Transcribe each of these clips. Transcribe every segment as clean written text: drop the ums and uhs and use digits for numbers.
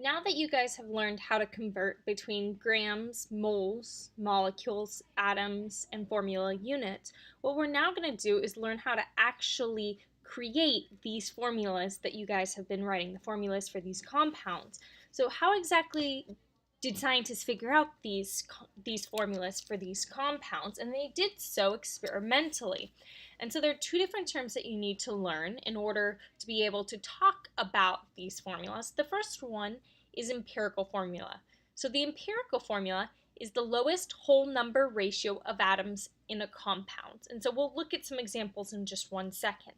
Now that you guys have learned how to convert between grams, moles, molecules, atoms, and formula units, what we're now going to do is learn how to actually create these formulas that you guys have been writing, the formulas for these compounds. So how exactly did scientists figure out these formulas for these compounds? And they did so experimentally. And so there are two different terms that you need to learn in order to be able to talk about these formulas. The first one is empirical formula. So the empirical formula is the lowest whole number ratio of atoms in a compound. And so we'll look at some examples in just 1 second.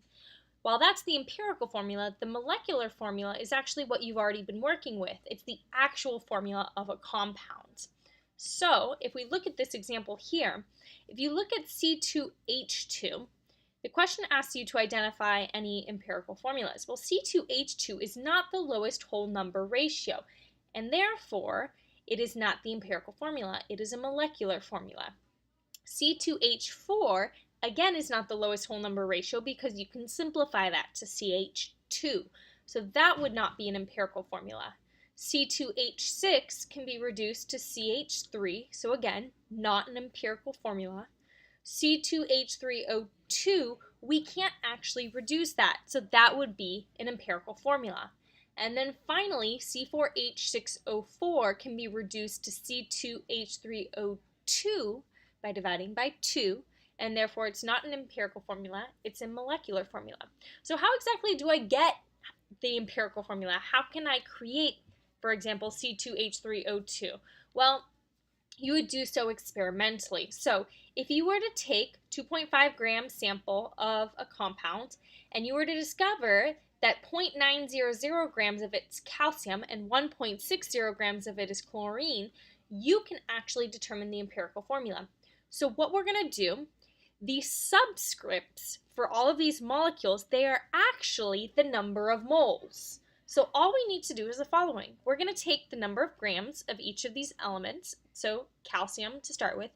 While that's the empirical formula, the molecular formula is actually what you've already been working with. It's the actual formula of a compound. So if we look at this example here, if you look at C2H2, the question asks you to identify any empirical formulas. Well, C2H2 is not the lowest whole number ratio, and therefore it is not the empirical formula. It is a molecular formula. C2H4 again is not the lowest whole number ratio because you can simplify that to CH2. So that would not be an empirical formula. C2H6 can be reduced to CH3, so again, not an empirical formula. C2H3O2, we can't actually reduce that, so that would be an empirical formula. And then finally, C4H6O4 can be reduced to C2H3O2 by dividing by 2, and therefore it's not an empirical formula, it's a molecular formula. So how exactly do I get the empirical formula? How can I create, for example, C2H3O2? Well, you would do so experimentally. So if you were to take 2.5 gram sample of a compound and you were to discover that 0.900 grams of it is calcium and 1.60 grams of it is chlorine, you can actually determine the empirical formula. So what we're going to do, the subscripts for all of these molecules, they are actually the number of moles. So all we need to do is the following. We're going to take the number of grams of each of these elements, so calcium to start with,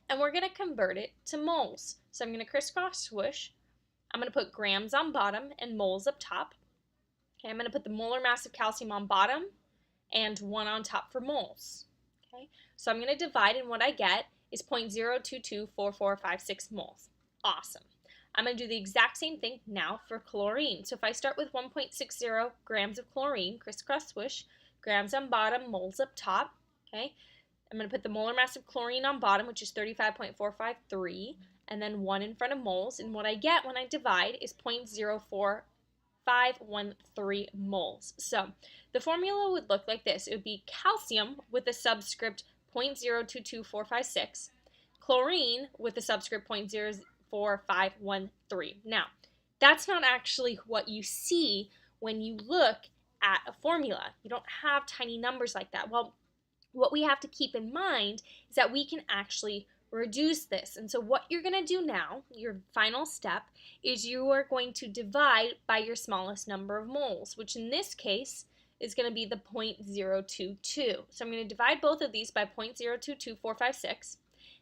and we're going to convert it to moles. So I'm going to crisscross swoosh. I'm going to put grams on bottom and moles up top. Okay, I'm going to put the molar mass of calcium on bottom and 1 on top for moles. Okay, so I'm going to divide, and what I get is 0.0224456 moles. Awesome. I'm going to do the exact same thing now for chlorine. So if I start with 1.60 grams of chlorine, crisscross swish, grams on bottom, moles up top, okay? I'm going to put the molar mass of chlorine on bottom, which is 35.453, and then 1 in front of moles, and what I get when I divide is 0.04513 moles. So the formula would look like this. It would be calcium with a subscript 0.022456, chlorine with a subscript 0.04513. Now, that's not actually what you see when you look at a formula. You don't have tiny numbers like that. Well, what we have to keep in mind is that we can actually reduce this. And so what you're going to do now, your final step, is you are going to divide by your smallest number of moles, which in this case is going to be the 0.022. So I'm going to divide both of these by 0.022456.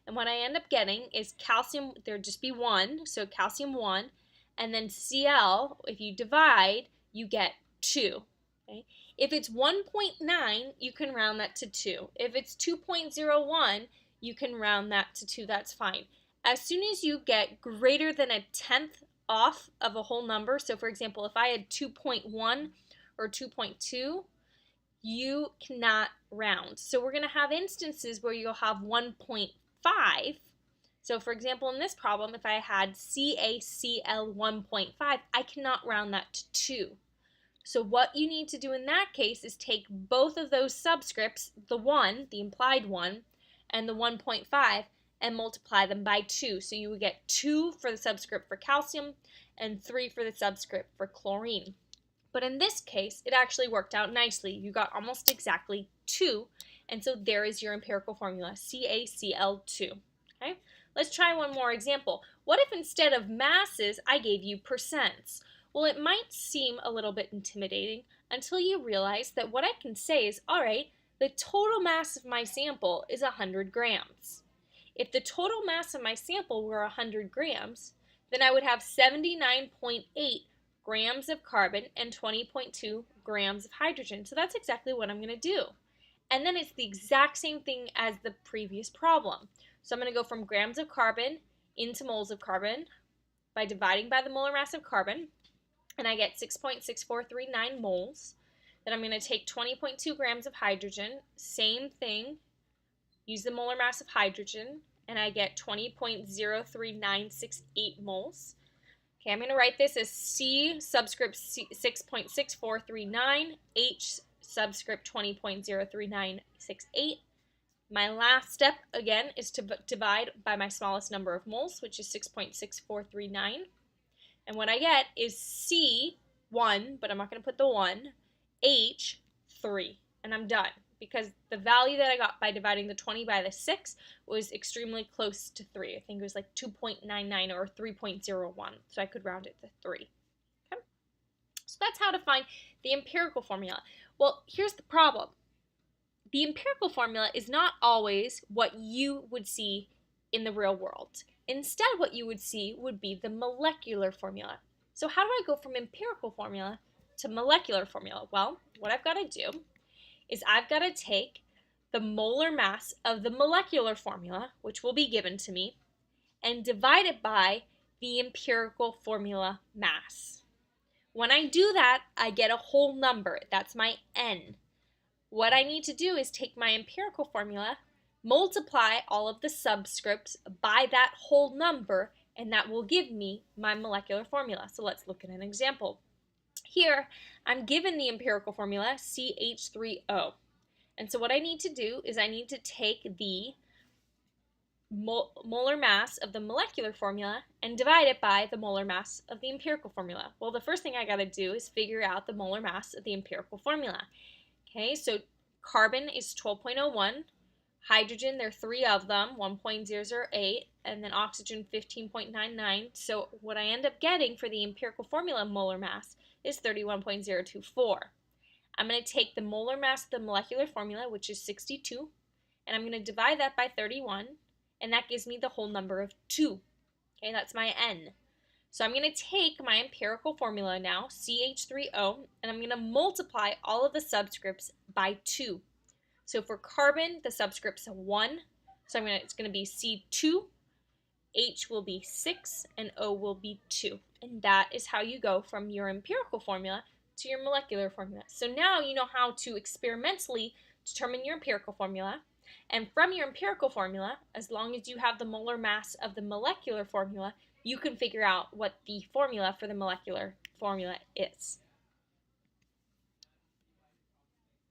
And what I end up getting is calcium, there'd just be 1, so calcium 1, and then Cl, if you divide, you get 2. Okay? If it's 1.9, you can round that to 2. If it's 2.01, you can round that to 2, that's fine. As soon as you get greater than a tenth off of a whole number, so for example, if I had 2.1 or 2.2, you cannot round. So we're going to have instances where you'll have 1.5. So for example, in this problem, if I had CaCl 1.5, I cannot round that to 2. So what you need to do in that case is take both of those subscripts, the 1, the implied 1, and the 1.5, and multiply them by 2. So you would get 2 for the subscript for calcium and 3 for the subscript for chlorine. But in this case, it actually worked out nicely. You got almost exactly 2, and so there is your empirical formula, CaCl2. Okay? Let's try one more example. What if instead of masses, I gave you percents? Well, it might seem a little bit intimidating until you realize that what I can say is, all right, the total mass of my sample is 100 grams. If the total mass of my sample were 100 grams, then I would have 79.8 grams of carbon and 20.2 grams of hydrogen. So that's exactly what I'm going to do. And then it's the exact same thing as the previous problem. So I'm going to go from grams of carbon into moles of carbon by dividing by the molar mass of carbon, and I get 6.6439 moles. Then I'm going to take 20.2 grams of hydrogen, same thing, use the molar mass of hydrogen, and I get 20.03968 moles. Okay, I'm going to write this as C subscript 6.6439, H subscript 20.03968. My last step, again, is to divide by my smallest number of moles, which is 6.6439. And what I get is C, 1, but I'm not going to put the 1, H, 3. And I'm done, because the value that I got by dividing the 20 by the 6 was extremely close to 3. I think it was like 2.99 or 3.01, so I could round it to 3. Okay? So that's how to find the empirical formula. Well, here's the problem. The empirical formula is not always what you would see in the real world. Instead, what you would see would be the molecular formula. So how do I go from empirical formula to molecular formula? Well, what I've got to do is I've got to take the molar mass of the molecular formula, which will be given to me, and divide it by the empirical formula mass. When I do that, I get a whole number. That's my N. What I need to do is take my empirical formula, multiply all of the subscripts by that whole number, and that will give me my molecular formula. So let's look at an example. Here, I'm given the empirical formula, CH3O. And so what I need to do is I need to take the molar mass of the molecular formula and divide it by the molar mass of the empirical formula. Well, the first thing I got to do is figure out the molar mass of the empirical formula. Okay, so carbon is 12.01, hydrogen, there are 3 of them, 1.008, and then oxygen 15.99. So what I end up getting for the empirical formula molar mass is 31.024. I'm going to take the molar mass of the molecular formula, which is 62, and I'm going to divide that by 31, and that gives me the whole number of 2. Okay, that's my N. So I'm going to take my empirical formula now, CH3O, and I'm going to multiply all of the subscripts by 2. So for carbon, the subscript's 1, so it's going to be C2, H will be 6, and O will be 2. And that is how you go from your empirical formula to your molecular formula. So now you know how to experimentally determine your empirical formula. And from your empirical formula, as long as you have the molar mass of the molecular formula, you can figure out what the formula for the molecular formula is.